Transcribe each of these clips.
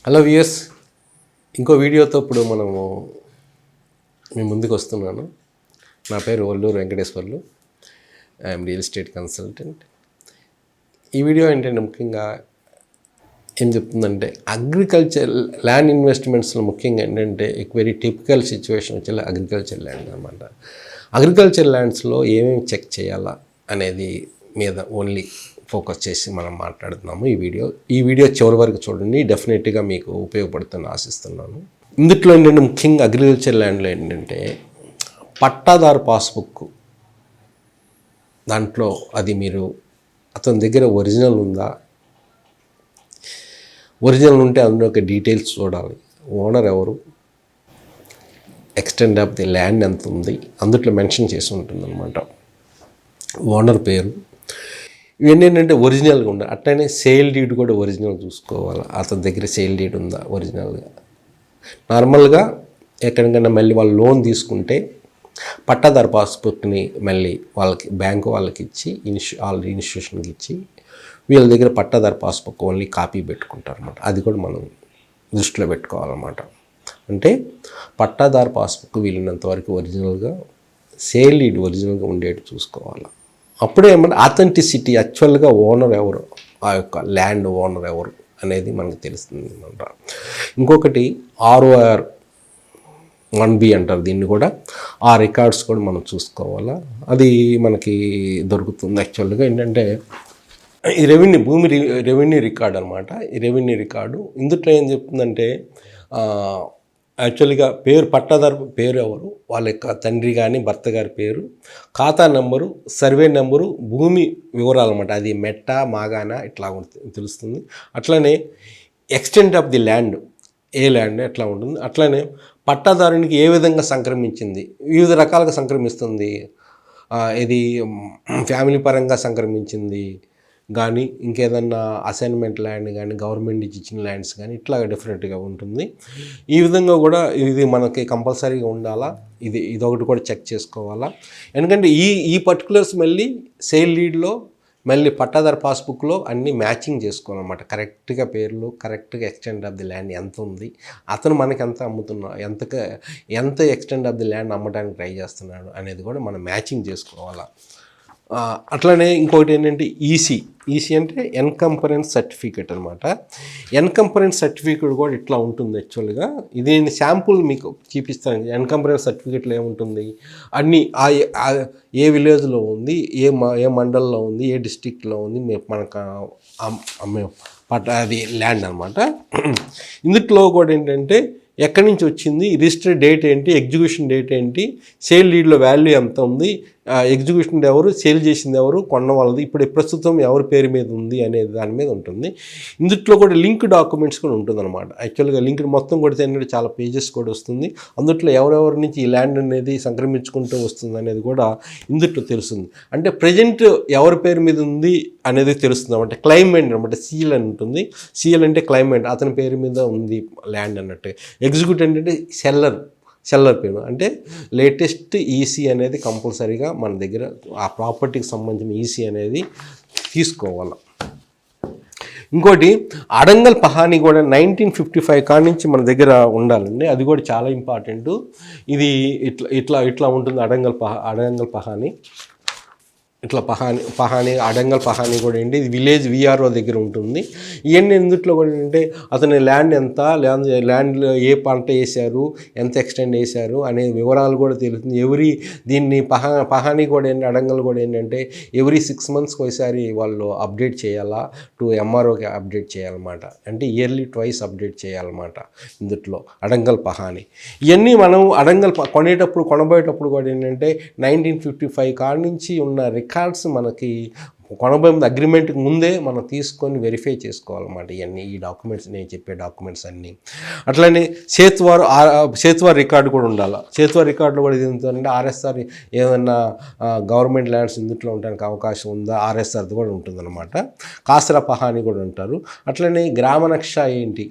Hello viewers, ఇంకో వీడియోతో ఇప్పుడు మనము మీ ముందుకు వస్తున్నాను. నా పేరు Valluru Venkateswarlu. I'm real estate consultant. ఈ వీడియో ఏంటంటే ముఖ్యంగా ఏం చెప్తుందంటే అగ్రికల్చర్ ల్యాండ్ ఇన్వెస్ట్మెంట్స్లో ముఖ్యంగా ఏంటంటే వెరీ టిపికల్ సిచ్యువేషన్ వచ్చే అగ్రికల్చర్ ల్యాండ్ అనమాట. అగ్రికల్చర్ ల్యాండ్స్లో ఏమేమి చెక్ చేయాలా అనేది మీద ఓన్లీ ఫోకస్ చేసి మనం మాట్లాడుతున్నాము. ఈ వీడియో చివరి వరకు చూడండి, డెఫినెట్గా మీకు ఉపయోగపడుతుందని ఆశిస్తున్నాను. ఇందులో ఏంటంటే ముఖ్యంగా అగ్రికల్చర్ ల్యాండ్లో ఏంటంటే పట్టాదారు పాస్బుక్, దాంట్లో అది మీరు అతని దగ్గర ఒరిజినల్ ఉందా, ఒరిజినల్ ఉంటే అందులో ఒక డీటెయిల్స్ చూడాలి. ఓనర్ ఎవరు, ఎక్స్టెండ్ ఆఫ్ ది ల్యాండ్ ఎంత ఉంది, అందుట్లో మెన్షన్ చేసి ఉంటుందన్నమాట. ఓనర్ పేరు, ఇవన్నీ ఏంటంటే ఒరిజినల్గా ఉండాలి. అట్లనే సేల్ డీడ్ కూడా ఒరిజినల్ చూసుకోవాలి. అతని దగ్గర సేల్ డీడ్ ఉందా ఒరిజినల్గా. నార్మల్గా ఎక్కడికైనా మళ్ళీ వాళ్ళు లోన్ తీసుకుంటే పట్టాదారు పాస్బుక్ని మళ్ళీ వాళ్ళకి బ్యాంకు వాళ్ళకి ఇచ్చి ఆల్రెడీ ఇన్స్టిట్యూషన్కి ఇచ్చి వీళ్ళ దగ్గర పట్టాదారు పాస్బుక్ ఓన్లీ కాపీ పెట్టుకుంటారు అన్నమాట. అది కూడా మనం దృష్టిలో పెట్టుకోవాలన్నమాట. అంటే పట్టాదారు పాస్బుక్ వీళ్ళినంత వరకు ఒరిజినల్గా, సేల్ డీడ్ ఒరిజినల్గా ఉండేట్టు చూసుకోవాలి. అప్పుడే ఏమంటే అథెంటిసిటీ, యాక్చువల్గా ఓనర్ ఎవరు, ఆ యొక్క ల్యాండ్ ఓనర్ ఎవరు అనేది మనకు తెలుస్తుంది అనమాట. ఇంకొకటి ROR 1B అంటారు దీన్ని కూడా. ఆ రికార్డ్స్ కూడా మనం చూసుకోవాలా. అది మనకి దొరుకుతుంది. యాక్చువల్గా ఏంటంటే ఈ రెవెన్యూ రికార్డ్ అనమాట. ఈ రెవెన్యూ రికార్డు ఇందులో ఏం చెప్తుందంటే యాక్చువల్గా పేరు, పట్టాదారు పేరు ఎవరు, వాళ్ళ యొక్క తండ్రి కానీ భర్త గారి పేరు, ఖాతా నెంబరు, సర్వే నెంబరు, భూమి వివరాలు అనమాట. అది మెట్ట మాగాన ఇట్లా తెలుస్తుంది. అట్లనే extent of the land, A land ఎట్లా ఉంటుంది. అట్లనే పట్టాదారునికి ఏ విధంగా సంక్రమించింది, వివిధ రకాలుగా సంక్రమిస్తుంది. ఇది ఫ్యామిలీ పరంగా సంక్రమించింది కానీ, ఇంకేదన్నా అసైన్మెంట్ ల్యాండ్ కానీ, గవర్నమెంట్ ఇచ్చిన ల్యాండ్స్ కానీ ఇట్లా డిఫరెంట్గా ఉంటుంది. ఈ విధంగా కూడా ఇది మనకి కంపల్సరీగా ఉండాలా. ఇదొకటి కూడా చెక్ చేసుకోవాలా. ఎందుకంటే ఈ పర్టికులర్స్ మళ్ళీ సేల్ లీడ్లో మళ్ళీ పట్టాదారు పాస్బుక్లో అన్నీ మ్యాచింగ్ చేసుకోవాలన్నమాట. కరెక్ట్గా పేర్లు, కరెక్ట్గా ఎక్స్టెండ్ ఆఫ్ ది ల్యాండ్ ఎంత ఉంది, అతను మనకి ఎంత అమ్ముతున్నా, ఎంత ఎక్స్టెండ్ ఆఫ్ ది ల్యాండ్ అమ్మడానికి ట్రై చేస్తున్నాడు అనేది కూడా మనం మ్యాచింగ్ చేసుకోవాలా. అట్లనే ఇంకొకటి ఏంటంటే ఈసీ అంటే ఎన్కంపరెన్స్ సర్టిఫికేట్ అనమాట. ఎన్కంపరెన్స్ సర్టిఫికేట్ కూడా ఇట్లా ఉంటుంది యాక్చువల్గా. ఇది శాంపుల్ మీకు చూపిస్తాను. ఎన్కంపరెన్స్ సర్టిఫికేట్లో ఏముంటుంది, అన్నీ ఏ విలేజ్లో ఉంది, ఏ మండల్లో ఉంది, ఏ డిస్టిక్లో ఉంది, మనకు అది ల్యాండ్ అనమాట. ఇందులో కూడా ఏంటంటే ఎక్కడి నుంచి వచ్చింది, రిజిస్టర్ డేట్ ఏంటి, ఎగ్జిక్యూషన్ డేట్ ఏంటి, సేల్ డీడ్లో వాల్యూ ఎంత ఉంది, ఎగ్జిక్యూషన్ ఎవరు, సేల్ చేసింది ఎవరు, కొన్న వాళ్ళది, ఇప్పుడు ప్రస్తుతం ఎవరి పేరు మీద ఉంది అనేది దాని మీద ఉంటుంది. ఇందులో కూడా లింక్ డాక్యుమెంట్స్ కూడా ఉంటుందన్నమాట. యాక్చువల్గా లింక్ మొత్తం కొడితే ఏంటంటే చాలా పేజెస్ కూడా వస్తుంది. అందులో ఎవరెవరి నుంచి ఈ ల్యాండ్ అనేది సంక్రమించుకుంటూ వస్తుంది అనేది కూడా ఇందులో తెలుస్తుంది. అంటే ప్రజెంట్ ఎవరి పేరు మీద ఉంది అనేది తెలుస్తుంది అన్నమాట. క్లైమెంట్ అనమాట, సీల్ అని ఉంటుంది. సీల్ అంటే క్లైమెంట్, అతని పేరు మీద ఉంది ల్యాండ్ అన్నట్టు. ఎగ్జిక్యూట్ అంటే సెల్లర్ పేరు. అంటే లేటెస్ట్ ఈసీ అనేది కంపల్సరీగా మన దగ్గర ఆ ప్రాపర్టీకి సంబంధించిన ఈసీ అనేది తీసుకోవాలి. ఇంకోటి అడంగల్ పహానీ కూడా 1955 కాడి నుంచి మన దగ్గర ఉండాలండి. అది కూడా చాలా ఇంపార్టెంట్. ఇది ఇట్లా ఉంటుంది. అడంగల్ పహానీ ఇట్లా అడంగల్ పహానీ కూడా ఏంటి, ఇది విలేజ్ VRO దగ్గర ఉంటుంది. ఇవన్నీ ఎందుట్లో కూడా ఏంటంటే అతని ల్యాండ్ ఎంత, ల్యాండ్లో ఏ పంట వేశారు, ఎంత ఎక్స్టెండ్ వేశారు అనే వివరాలు కూడా తెలుస్తుంది. దీన్ని పహానీ కూడా ఏంటి, అడంగల్ కూడా ఏంటంటే ఎవ్రీ 6 monthsకి ఒకసారి వాళ్ళు అప్డేట్ చేయాలా, టు MROకి అప్డేట్ చేయాలన్నమాట. అంటే ఇయర్లీ ట్వైస్ అప్డేట్ చేయాలన్నమాట. ఇందులో అడంగల్ పహానీ ఇవన్నీ మనం కొనబోయేటప్పుడు కూడా ఏంటంటే 1955 కాడి నుంచి ఉన్న రికార్డ్స్ మనకి కొనబోయే అగ్రిమెంట్కి ముందే మనం తీసుకొని వెరిఫై చేసుకోవాలన్నమాట. ఈ డాక్యుమెంట్స్, నేను చెప్పే డాక్యుమెంట్స్ అన్నీ. అట్లనే సేతువార్ రికార్డు కూడా ఉండాలి. సేతువార్ రికార్డులో కూడా ఇది ఏంటంటే RSR ఏదన్నా గవర్నమెంట్ ల్యాండ్స్ ఇందులో ఉండడానికి అవకాశం ఉందా, RSRది కూడా ఉంటుందన్నమాట. కాసరా పహానీ కూడా ఉంటారు. అట్లనే గ్రామ నక్ష ఏంటి,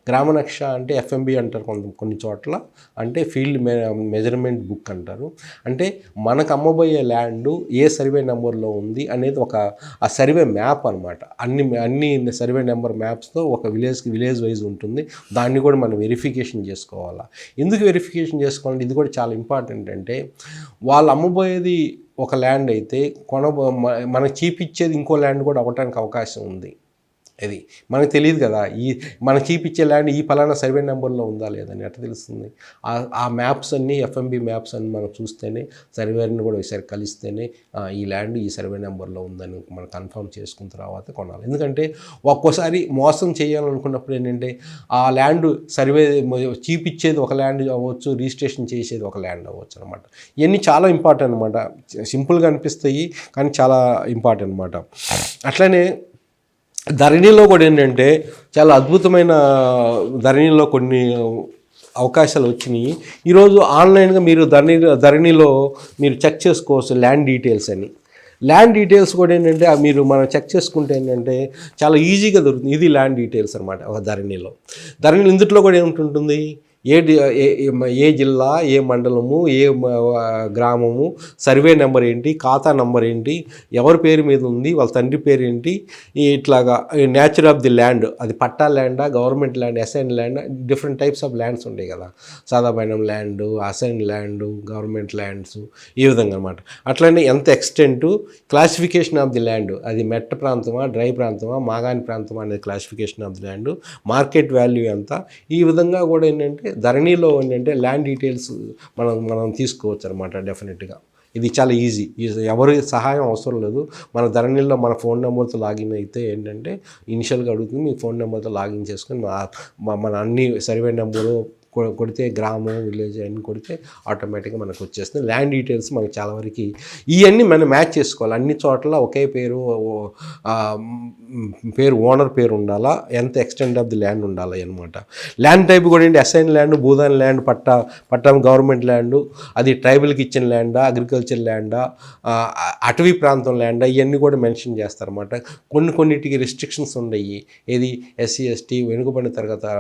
గ్రామనక్ష అంటే ఎఫ్ఎంబి అంటారు కొన్ని చోట్ల, అంటే ఫీల్డ్ మెజర్మెంట్ బుక్ అంటారు. అంటే మనకు అమ్మబోయే ల్యాండ్ ఏ సర్వే నెంబర్లో ఉంది అనేది ఆ సర్వే మ్యాప్ అనమాట. అన్ని సర్వే నెంబర్ మ్యాప్స్తో ఒక విలేజ్ వైజ్ ఉంటుంది. దాన్ని కూడా మనం వెరిఫికేషన్ చేసుకోవాలా. ఎందుకు వెరిఫికేషన్ చేసుకోవాలంటే ఇది కూడా చాలా ఇంపార్టెంట్. అంటే వాళ్ళు అమ్మబోయేది ఒక ల్యాండ్ అయితే మనకు చూపించేది ఇంకో ల్యాండ్ కూడా అవ్వటానికి అవకాశం ఉంది. అది మనకు తెలియదు కదా, మనకి చూపించే ల్యాండ్ ఈ పలానా సర్వే నెంబర్లో ఉందా లేదని ఎట్లా తెలుస్తుంది? ఆ మ్యాప్స్ అన్నీ ఎఫ్ఎంబి మ్యాప్స్ అన్ని మనం చూస్తేనే, సర్వేని కూడా ఒకసారి కలిస్తేనే ఈ ల్యాండ్ ఈ సర్వే నెంబర్లో ఉందని మనం కన్ఫర్మ్ చేసుకున్న తర్వాత కొనాలి. ఎందుకంటే ఒక్కోసారి మోసం చేయాలనుకున్నప్పుడు ఏంటంటే ఆ ల్యాండ్ సర్వే చూపించేది ఒక ల్యాండ్ అవ్వచ్చు, రిజిస్ట్రేషన్ చేసేది ఒక ల్యాండ్ అవ్వచ్చు అనమాట. ఇవన్నీ చాలా ఇంపార్టెంట్ అనమాట. సింపుల్గా అనిపిస్తాయి కానీ చాలా ఇంపార్టెంట్ అనమాట. అట్లనే ధరణిలో కూడా ఏంటంటే చాలా అద్భుతమైన, ధరణిలో కొన్ని అవకాశాలు వచ్చినాయి. ఈరోజు ఆన్లైన్గా మీరు ధరణిలో మీరు చెక్ చేసుకోవచ్చు ల్యాండ్ డీటెయిల్స్ అని. ల్యాండ్ డీటెయిల్స్ కూడా ఏంటంటే మనం చెక్ చేసుకుంటే ఏంటంటే చాలా ఈజీగా దొరుకుతుంది. ఇది ల్యాండ్ డీటెయిల్స్ అనమాట. ఒక ధరణిలో ఇందుట్లో కూడా ఏమిటి, ఏ జిల్లా, ఏ మండలము, ఏ గ్రామము, సర్వే నెంబర్ ఏంటి, ఖాతా నెంబర్ ఏంటి, ఎవరి పేరు మీద ఉంది, వాళ్ళ తండ్రి పేరు ఏంటి, ఇట్లాగా నేచర్ ఆఫ్ ది ల్యాండ్, అది పట్టా ల్యాండా, government land, assign land, different types of lands ఉంటాయి కదా, సాదాబైనం land, assign land, government lands, ఈ విధంగా అనమాట. అట్లనే ఎంత extent, classification of the land, అది మెట్ట ప్రాంతమా, డ్రై ప్రాంతమా, మాగాని ప్రాంతమా అనేది classification of the land, market value ఎంత, ఈ విధంగా కూడా ఏంటంటే ధరణిలో ఏంటంటే ల్యాండ్ డీటెయిల్స్ మనం తీసుకోవచ్చు అనమాట. డెఫినెట్గా ఇది చాలా ఈజీ, ఎవరి సహాయం అవసరం లేదు. మన ధరణిలో మన ఫోన్ నెంబర్తో లాగిన్ అయితే ఏంటంటే ఇనిషియల్గా అడుగుతుంది, మీ ఫోన్ నెంబర్తో లాగిన్ చేసుకొని మన అన్ని సర్వే నెంబరు కొడితే, గ్రామం, విలేజ్ అన్నీ కొడితే ఆటోమేటిక్గా మనకు వచ్చేస్తుంది. ల్యాండ్ డీటెయిల్స్ మనకు చాలా వరకు ఇవన్నీ మనం మ్యాచ్ చేసుకోవాలి. అన్ని చోట్ల ఒకే పేరు ఓనర్ పేరు ఉండాలా, ఎంత ఎక్స్టెంట్ ఆఫ్ ది ల్యాండ్ ఉండాలి అనమాట. ల్యాండ్ టైప్ కూడా ఏంటి, అసైన్ ల్యాండ్, భూదాన్ ల్యాండ్, పట్టా గవర్నమెంట్ ల్యాండ్, అది ట్రైబల్కి ఇచ్చిన ల్యాండా, అగ్రికల్చర్ ల్యాండా, అటవీ ప్రాంతం ల్యాండా, ఇవన్నీ కూడా మెన్షన్ చేస్తారన్నమాట. కొన్నిటికి రిస్ట్రిక్షన్స్ ఉన్నాయి. ఏది ఎస్సీ ఎస్టీ వెనుకబడిన తరగతి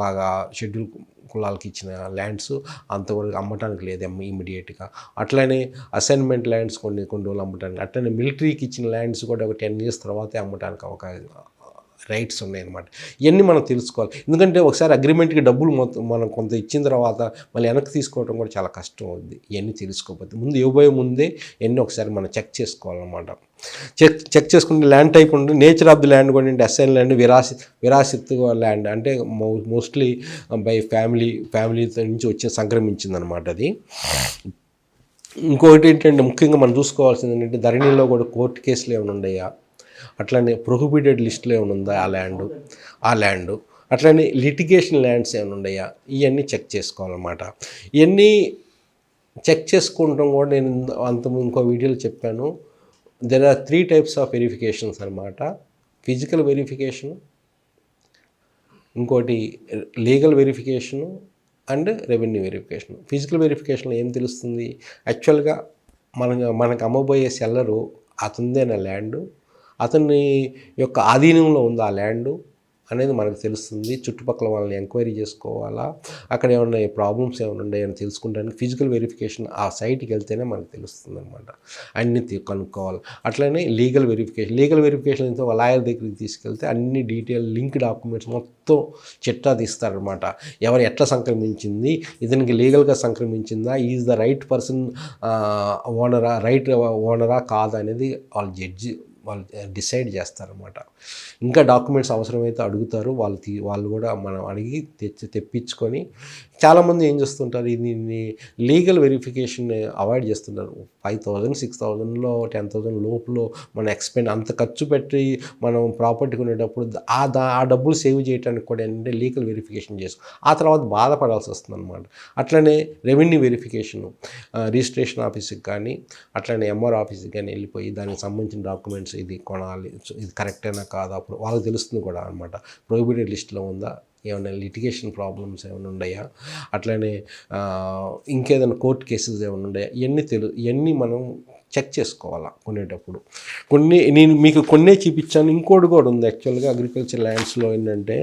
బాగా షెడ్యూల్ కులాలకి ఇచ్చిన ల్యాండ్స్ అంతవరకు అమ్మటానికి లేదు ఇమ్మీడియట్గా. అట్లనే అసైన్మెంట్ ల్యాండ్స్ కొన్ని రోజులు అమ్మటానికి, అట్లనే మిలిటరీకి ఇచ్చిన ల్యాండ్స్ కూడా ఒక 10 years తర్వాతే అమ్మటానికి అవకాశం రైట్స్ ఉన్నాయన్నమాట. ఇవన్నీ మనం తెలుసుకోవాలి. ఎందుకంటే ఒకసారి అగ్రిమెంట్కి డబ్బులు మనం కొంత ఇచ్చిన తర్వాత మళ్ళీ వెనక్కి తీసుకోవడం కూడా చాలా కష్టం అవుద్ది. ఇవన్నీ తెలుసుకోకపోతే ఇవ్వబోయే ముందే ఇవన్నీ ఒకసారి మనం చెక్ చేసుకోవాలన్నమాట. చెక్ చేసుకుంటే ల్యాండ్ టైప్ ఉంటుంది. నేచర్ ఆఫ్ ది ల్యాండ్ కూడా ఏంటి, అసైన్ ల్యాండ్, విరాసిత్ ల్యాండ్, అంటే మోస్ట్లీ బై ఫ్యామిలీతో నుంచి వచ్చి సంక్రమించిందనమాట అది. ఇంకొకటి ఏంటంటే ముఖ్యంగా మనం చూసుకోవాల్సింది ఏంటంటే ధరణిలో కూడా కోర్టు కేసులు ఏమైనా ఉన్నాయా, అట్లనే ప్రొహిబిటెడ్ లిస్టులో ఏమైనా ఉందా ఆ ల్యాండ్, అట్లనే లిటిగేషన్ ల్యాండ్స్ ఏమైనా ఉన్నాయా, ఇవన్నీ చెక్ చేసుకోవాలన్నమాట. ఇవన్నీ చెక్ చేసుకుంటాం కూడా నేను ఇంకో వీడియోలో చెప్పాను. There are 3 types of verifications అనమాట. ఫిజికల్ వెరిఫికేషను, ఇంకోటి legal verification and revenue verification. Physical వెరిఫికేషన్లో ఏం తెలుస్తుంది, యాక్చువల్గా మనకు అమ్మబోయే సెల్లరు అతనిదేనా ల్యాండు, అతని యొక్క ఆధీనంలో ఉంది ఆ ల్యాండు అనేది మనకు తెలుస్తుంది. చుట్టుపక్కల వాళ్ళని ఎంక్వైరీ చేసుకోవాలా, అక్కడ ఏమన్నా ప్రాబ్లమ్స్ ఏమైనా ఉన్నాయని తెలుసుకుంటానికి ఫిజికల్ వెరిఫికేషన్ ఆ సైట్కి వెళ్తేనే మనకు తెలుస్తుంది అనమాట. అన్నీ కనుక్కోవాలి. అట్లనే లీగల్ వెరిఫికేషన్ అయితే లాయర్ దగ్గరికి తీసుకెళ్తే అన్ని లింక్ డాక్యుమెంట్స్ మొత్తం చిట్టా తీస్తారనమాట. ఎవరు ఎట్లా సంక్రమించింది, ఇతనికి లీగల్గా సంక్రమించిందా, ఈజ్ ద రైట్ పర్సన్ ఓనరా కాదా అనేది వాళ్ళు డిసైడ్ చేస్తారన్నమాట. ఇంకా డాక్యుమెంట్స్ అవసరమైతే అడుగుతారు, వాళ్ళు కూడా మనం అడిగి తెప్పించుకొని. చాలామంది ఏం చేస్తుంటారు, దీన్ని లీగల్ వెరిఫికేషన్ అవాయిడ్ చేస్తుంటారు. 5,000 6,000లో 10,000 లోపులో మనం అంత ఖర్చు పెట్టి మనం ప్రాపర్టీ కొనేటప్పుడు ఆ డబ్బులు సేవ్ చేయడానికి కూడా ఏంటంటే లీగల్ వెరిఫికేషన్ ఆ తర్వాత బాధపడాల్సి వస్తుంది అనమాట. అట్లనే రెవెన్యూ వెరిఫికేషను, రిజిస్ట్రేషన్ ఆఫీస్కి కానీ అట్లనే ఎంఆర్ ఆఫీస్కి కానీ వెళ్ళిపోయి దానికి సంబంధించిన డాక్యుమెంట్స్ ఇది కొనాలి, ఇది కరెక్టేనా కాదా, అప్పుడు వాళ్ళకి తెలుస్తుంది కూడా అనమాట. ప్రొహిబిటెడ్ లిస్ట్లో ఉందా, ఏమైనా లిటిగేషన్ ప్రాబ్లమ్స్ ఏమైనా ఉన్నాయా, అట్లనే ఇంకేదైనా కోర్టు కేసెస్ ఏమైనా ఉన్నాయా, ఇవన్నీ మనం చెక్ చేసుకోవాలా కొనేటప్పుడు. నేను మీకు కొన్నే చూపించాను, ఇంకోటి కూడా ఉంది యాక్చువల్గా అగ్రికల్చర్ ల్యాండ్స్లో ఏంటంటే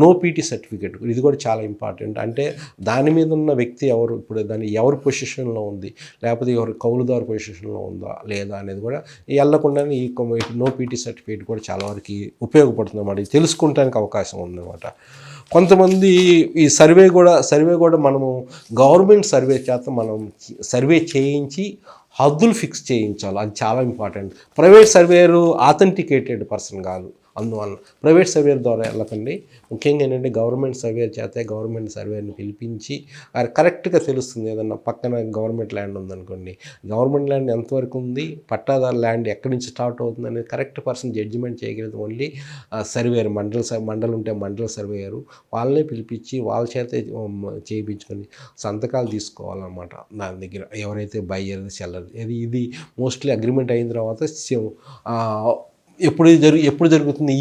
నో పీటీ సర్టిఫికేట్. ఇది కూడా చాలా ఇంపార్టెంట్. అంటే దాని మీద ఉన్న వ్యక్తి ఎవరు, ఇప్పుడు దాన్ని ఎవరి పొజిషన్లో ఉంది, లేకపోతే ఎవరు కౌలుదారు పొజిషన్లో ఉందా లేదా అనేది కూడా వెళ్ళకుండానే ఈ నో పీటీ సర్టిఫికేట్ కూడా చాలా వరకు ఉపయోగపడుతుంది అన్నమాట. ఇది తెలుసుకోవడానికి అవకాశం ఉందన్నమాట. కొంతమంది ఈ సర్వే కూడా మనము గవర్నమెంట్ సర్వే చేత మనం సర్వే చేయించి హద్దులు ఫిక్స్ చేయించాలి. అది చాలా important. Private surveyor authenticated person కాదు, అందువల్ల ప్రైవేట్ సర్వేర్ ద్వారా వెళ్ళకండి. ముఖ్యంగా ఏంటంటే గవర్నమెంట్ సర్వేర్ చేతే గవర్నమెంట్ సర్వేర్ని పిలిపించి అది కరెక్ట్గా తెలుస్తుంది. ఏదన్నా పక్కన గవర్నమెంట్ ల్యాండ్ ఉందనుకోండి, గవర్నమెంట్ ల్యాండ్ ఎంతవరకు ఉంది, పట్టాదారు ల్యాండ్ ఎక్కడి నుంచి స్టార్ట్ అవుతుంది అనేది కరెక్ట్ పర్సన్ జడ్జిమెంట్ చేయగలిగితే ఓన్లీ సర్వేయర్, మండల్ ఉంటే మండల సర్వేయరు వాళ్ళనే పిలిపించి వాళ్ళ చేతే చేయించుకొని సంతకాలు తీసుకోవాలన్నమాట. దాని దగ్గర ఎవరైతే బయ్యర్ సెల్లర్ ఇది మోస్ట్లీ అగ్రిమెంట్ అయిన తర్వాత ఎప్పుడు జరుగుతుంది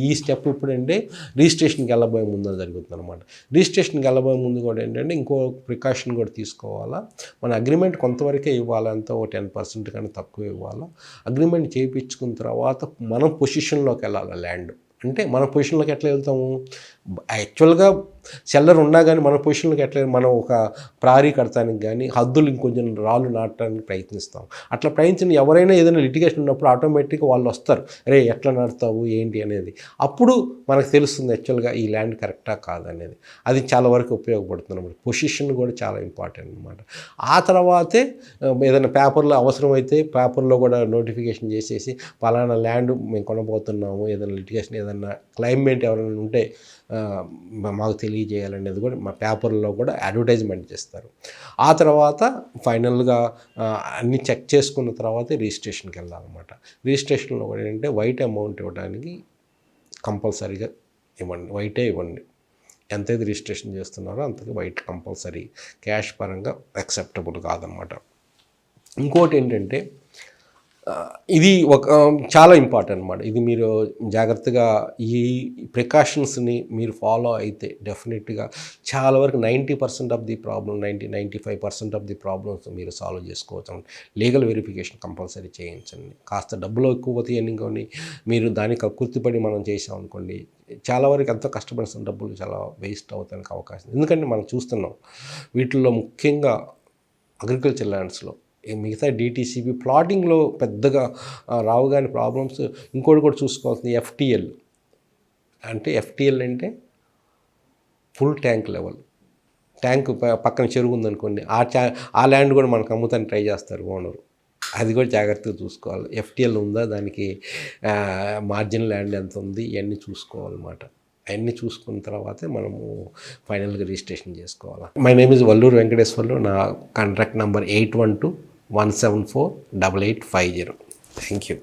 ఈ స్టెప్ ఎప్పుడంటే రిజిస్ట్రేషన్కి వెళ్ళబోయే ముందు జరుగుతుంది అనమాట. రిజిస్ట్రేషన్కి వెళ్ళబోయే ముందు కూడా ఏంటంటే ఇంకో ప్రికాషన్ కూడా తీసుకోవాలా. మన అగ్రిమెంట్ కొంతవరకే ఇవ్వాలి, అంతా ఓ 10% కన్నా తక్కువ ఇవ్వాలా. అగ్రిమెంట్ చేయించుకున్న తర్వాత మనం పొజిషన్లోకి వెళ్ళాలి. ల్యాండ్ అంటే మన పొజిషన్లోకి ఎట్లా వెళ్తాము, యాక్చువల్గా సెల్లర్ ఉన్నా కానీ మన పొజిషన్లోకి ఎట్లా మనం ఒక ప్రారీ కడతానికి కానీ హద్దులు ఇంకొంచెం రాళ్ళు నాటడానికి ప్రయత్నిస్తాం. అట్లా ప్రయత్నించిన ఎవరైనా ఏదైనా లిటిగేషన్ ఉన్నప్పుడు ఆటోమేటిక్గా వాళ్ళు వస్తారు, రే ఎట్లా నడుతావు ఏంటి అనేది. అప్పుడు మనకు తెలుస్తుంది యాక్చువల్గా ఈ ల్యాండ్ కరెక్టా కాదనేది. అది చాలా వరకు ఉపయోగపడుతుంది అన్నమాట. పొజిషన్ కూడా చాలా ఇంపార్టెంట్ అనమాట. ఆ తర్వాతే ఏదైనా పేపర్లో అవసరమైతే పేపర్లో కూడా నోటిఫికేషన్ చేసేసి పలానా ల్యాండ్ మేము కొనబోతున్నాము, ఏదైనా లిటిగేషన్ ఏదైనా క్లైమేట్ ఎవరైనా ఉంటే మాకు తెలియజేయాలనేది కూడా మా పేపర్లో కూడా అడ్వర్టైజ్మెంట్ చేస్తారు. ఆ తర్వాత ఫైనల్గా అన్నీ చెక్ చేసుకున్న తర్వాత రిజిస్ట్రేషన్కి వెళ్ళాలన్నమాట. రిజిస్ట్రేషన్లో కూడా ఏంటంటే వైట్ అమౌంట్ ఇవ్వడానికి కంపల్సరీగా ఇవ్వండి, వైటే ఇవ్వండి. ఎంతైతే రిజిస్ట్రేషన్ చేస్తున్నారో అంతకి వైట్ కంపల్సరీ, క్యాష్ పరంగా యాక్సెప్టబుల్ కాదనమాట. ఇంకోటి ఏంటంటే ఇది చాలా ఇంపార్టెంట్ అనమాట. ఇది మీరు జాగ్రత్తగా ఈ ప్రికాషన్స్ని మీరు ఫాలో అయితే డెఫినెట్గా చాలా వరకు 90% of the problem, 95% of the problems మీరు సాల్వ్ చేసుకోవచ్చు. లీగల్ వెరిఫికేషన్ కంపల్సరీ చేయించండి. కాస్త డబ్బులు ఎక్కువ పోతాయి అనుకోండి, మీరు దానికి కక్కుర్తిపడి మనం చేసాం అనుకోండి, చాలా వరకు ఎంతో కష్టపడిన డబ్బులు చాలా వేస్ట్ అవుతానికి అవకాశం. ఎందుకంటే మనం చూస్తున్నాం వీటిల్లో ముఖ్యంగా అగ్రికల్చర్ ల్యాండ్స్లో మిగతా డిటీసీపీ ప్లాటింగ్లో పెద్దగా రావు కానీ ప్రాబ్లమ్స్. ఇంకోటి కూడా చూసుకోవాల్సింది ఎఫ్టీఎల్. ఎఫ్టీఎల్ అంటే ఫుల్ ట్యాంక్ లెవెల్. ట్యాంక్ పక్కన చెరువు ఉందనుకోండి, ఆ ల్యాండ్ కూడా మనకు అమ్ముతానికి ట్రై చేస్తారు ఓనరు. అది కూడా జాగ్రత్తగా చూసుకోవాలి. ఎఫ్టీఎల్ ఉందా, దానికి మార్జిన్ ల్యాండ్ ఎంత ఉంది, ఇవన్నీ చూసుకోవాలన్నమాట. అవన్నీ చూసుకున్న తర్వాతే మనము ఫైనల్గా రిజిస్ట్రేషన్ చేసుకోవాలి. My name is Valluru Venkateswarlu. నా కాంట్రాక్ట్ నెంబర్ 8121748850. Thank you.